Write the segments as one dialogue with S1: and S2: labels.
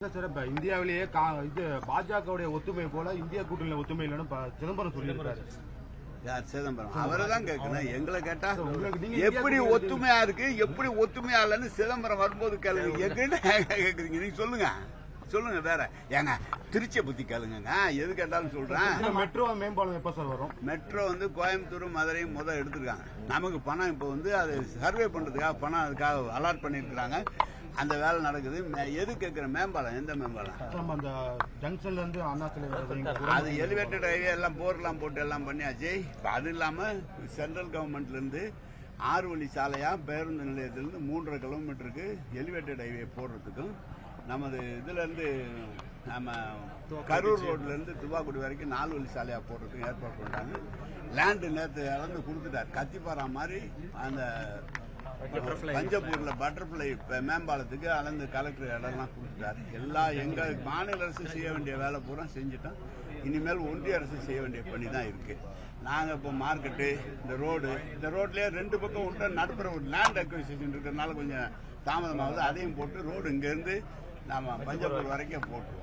S1: இந்தியாவிலேயே இது பாஜகவுடைய ஒத்துமை போல இந்தியா கூட்டணியில ஒத்துமை இல்லைன்னு சிதம்பரம் சொல்லியிருக்காரு.
S2: யார் சிதம்பரம்? அவரைதான் கேட்கணும். எங்களை கேட்டா எப்படி ஒத்துமையா இருக்கு, எப்படி ஒத்துமையா இல்லன்னு சிதம்பரம் வரும்போது கேளுங்க. கேக்குறீங்க நீங்க சொல்லுங்க சொல்லுங்க. வேற ஏங்க திருச்சியை பத்தி கேளுங்க. எது கேட்டாலும் சொல்றேன்.
S1: மெட்ரோ மேம்பாலம் எப்ப சார் வரும்?
S2: மெட்ரோ கோயம்புத்தூர் மதுரையும் முதல் எடுத்திருக்காங்க. நமக்கு பணம் இப்போ அது சர்வே பண்றதுக்காக பணம் அதுக்காக அலாட் பண்ணிருக்காங்க. அந்த வேலை நடக்குது. எது கேட்கிற மேம்பாலம்? எந்த மேம்பாலம்?
S1: அந்த ஜங்ஷன்ல இருந்து அண்ணா சிலை
S2: அது எலிவேட்டட் ஹைவே எல்லாம் போர்லாம் போட்டு எல்லாம் பண்ணியாச்சு. அது இல்லாம சென்ட்ரல் கவர்மெண்ட்ல இருந்து 6 வழி சாலையா பேருந்து நிலையத்திலிருந்து 3.5 கிலோமீட்டருக்கு எலிவேட்டட் ஹைவே போடுறதுக்கும் நமது இதுல இருந்து நம்ம கரூர் ரோட்ல இருந்து துவாக்குடி வரைக்கும் 4 வழி சாலையா போடுறதுக்கும் ஏற்பாடு பண்றாங்க. லேண்டு நேற்று அளந்து கொடுத்துட்டார். கத்திப்பாரா மாதிரி அந்த பஞ்சப்பூர்ல பட்டர்ஃபிளை மேம்பாலத்துக்கு அளந்து கலெக்டர் இடம்லாம் கொடுத்துட்டாரு. எங்க மாநில அரசு செய்ய வேண்டிய வேலை பூரா செஞ்சுட்டோம். இனிமேல் ஒன்றிய அரசு செய்ய வேண்டிய பணி தான் இருக்கு. நாங்க இப்போ மார்க்கெட்டு இந்த ரோட்லயே 2 பக்கம் உண்டு. நடுப்புற ஒரு லேண்ட் அக்விசிஷன் இருக்கிறதுனால கொஞ்சம் தாமதமாகுது. அதையும் போட்டு ரோடு இங்க இருந்து நாம பஞ்சப்பூர் வரைக்கும் போட்டுருவோம்.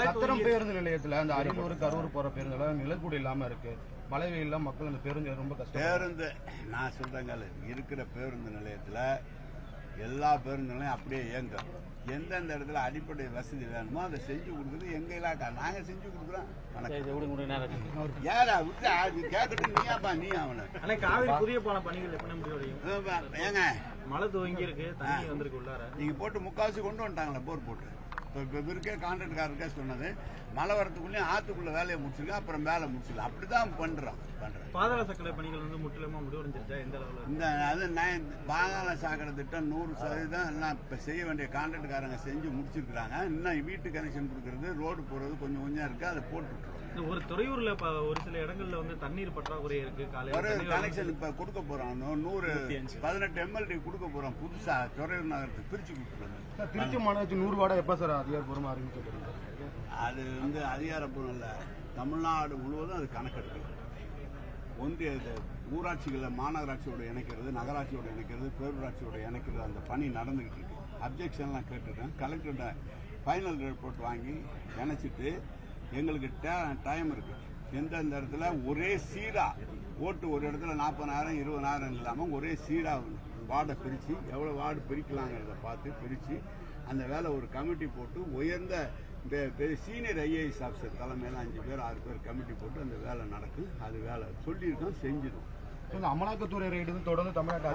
S1: சத்திரம் பேருந்து நிலையத்துல அந்த அரியலூர் கரூர் போற பேருந்துல நிலக்கூட இல்லாம இருக்கு. மழை வெயில மக்கள் அந்த பேருந்து ரொம்ப கஷ்டம்.
S2: பேருந்து நான் சொல்றேங்க, இருக்கிற பேருந்து நிலையத்துல எல்லா பேருந்துகளையும் அப்படியே இயங்கும். எந்தெந்த இடத்துல அடிப்படை வசதி வேணுமோ அதை செஞ்சு கொடுக்குறது எங்க இலாக்கா. நாங்க செஞ்சு கொடுக்குறோம். ஏடா விட்டு அது கேட்கட்டும். நீயாப்பா நீ அவனை
S3: காவிரி புதிய பாலம் பணிகள் எப்படி முடிவடையும்?
S2: ஏங்க
S3: மழை துவங்கி இருக்கு, தண்ணி வந்திருக்கு உள்ளார.
S2: நீங்க போட்டு முக்காவாசி கொண்டு வந்துட்டாங்களே போர் போட்டு. இப்போ இருக்கே கான்ட்ராக்டர்காரருக்கே சொன்னது மழை வரத்துக்குள்ளேயும் ஆத்துக்குள்ள வேலையை முடிச்சிருக்கேன், அப்புறம் வேலை முடிச்சிடலாம். அப்படிதான் பண்றோம்.
S3: பாதாள சாக்கடை பணிகள் முற்றிலுமா முடிவடைஞ்சிருச்சா? எந்த அளவில்
S2: இந்த அது பாதாள சாக்கடை திட்டம் 100% எல்லாம் இப்ப செய்ய வேண்டிய கான்ட்ராக்டர்காரங்க செஞ்சு முடிச்சிருக்காங்க. இன்னும் வீட்டு கனெக்ஷன் கொடுக்கறது, ரோடு போறது கொஞ்சம் இருக்கு. அதை போட்டு
S3: ஒரு துறையூர்ல ஒரு சில இடங்கள்ல தண்ணீர் பற்றாக்குறை இருக்கு.
S2: காலையில் கனெக்ஷன் இப்ப கொடுக்க போறோம். 18 MLD கொடுக்க போறோம். புதுசா துறையூர் நகரத்துக்கு பிரிச்சு கொடுத்துருவோம்.
S1: திருச்சி மாநகராட்சி 100 வார்டு எப்ப சார் அதிகாரப்பூர்வமா அறிவிக்கப்படுது?
S2: அது அதிகாரப்பூர்வம் இல்ல. தமிழ்நாடு முழுவதும் அது கணக்கெடுக்கல. ஒன்றிய ஊராட்சிகளை மாநகராட்சியோட இணைக்கிறது, நகராட்சியோட இணைக்கிறது, பேரூராட்சியோட இணைக்கிறது அந்த பணி நடந்துகிட்டு இருக்கு. அப்ஜெக்ஷன்லாம் கேட்டுருக்கேன். கலெக்டர்கிட்ட ஃபைனல் ரிப்போர்ட் வாங்கி இணைச்சிட்டு எங்களுக்கு டைம் இருக்கு. எந்தெந்த இடத்துல ஒரே சீரா ஓட்டு ஒரு இடத்துல 40,000 20,000 இல்லாம ஒரே சீரா வார்டை பிரிச்சு எவ்வளவு வார்டு பிரிக்கலாங்கிறத பார்த்து பிரிச்சு அந்த வேலை ஒரு கமிட்டி போட்டு உயர்ந்த சீனியர் IAS ஆஃபீஸர் தலைமையில 5 பேர் 6 பேர் கமிட்டி போட்டு அந்த வேலை நடக்கும். அது வேலை சொல்லியிருக்கோம், செஞ்சிடும்.
S1: அமலாக்கத்துறை ரைடு தொடர்ந்து தமிழ்நாட்டில்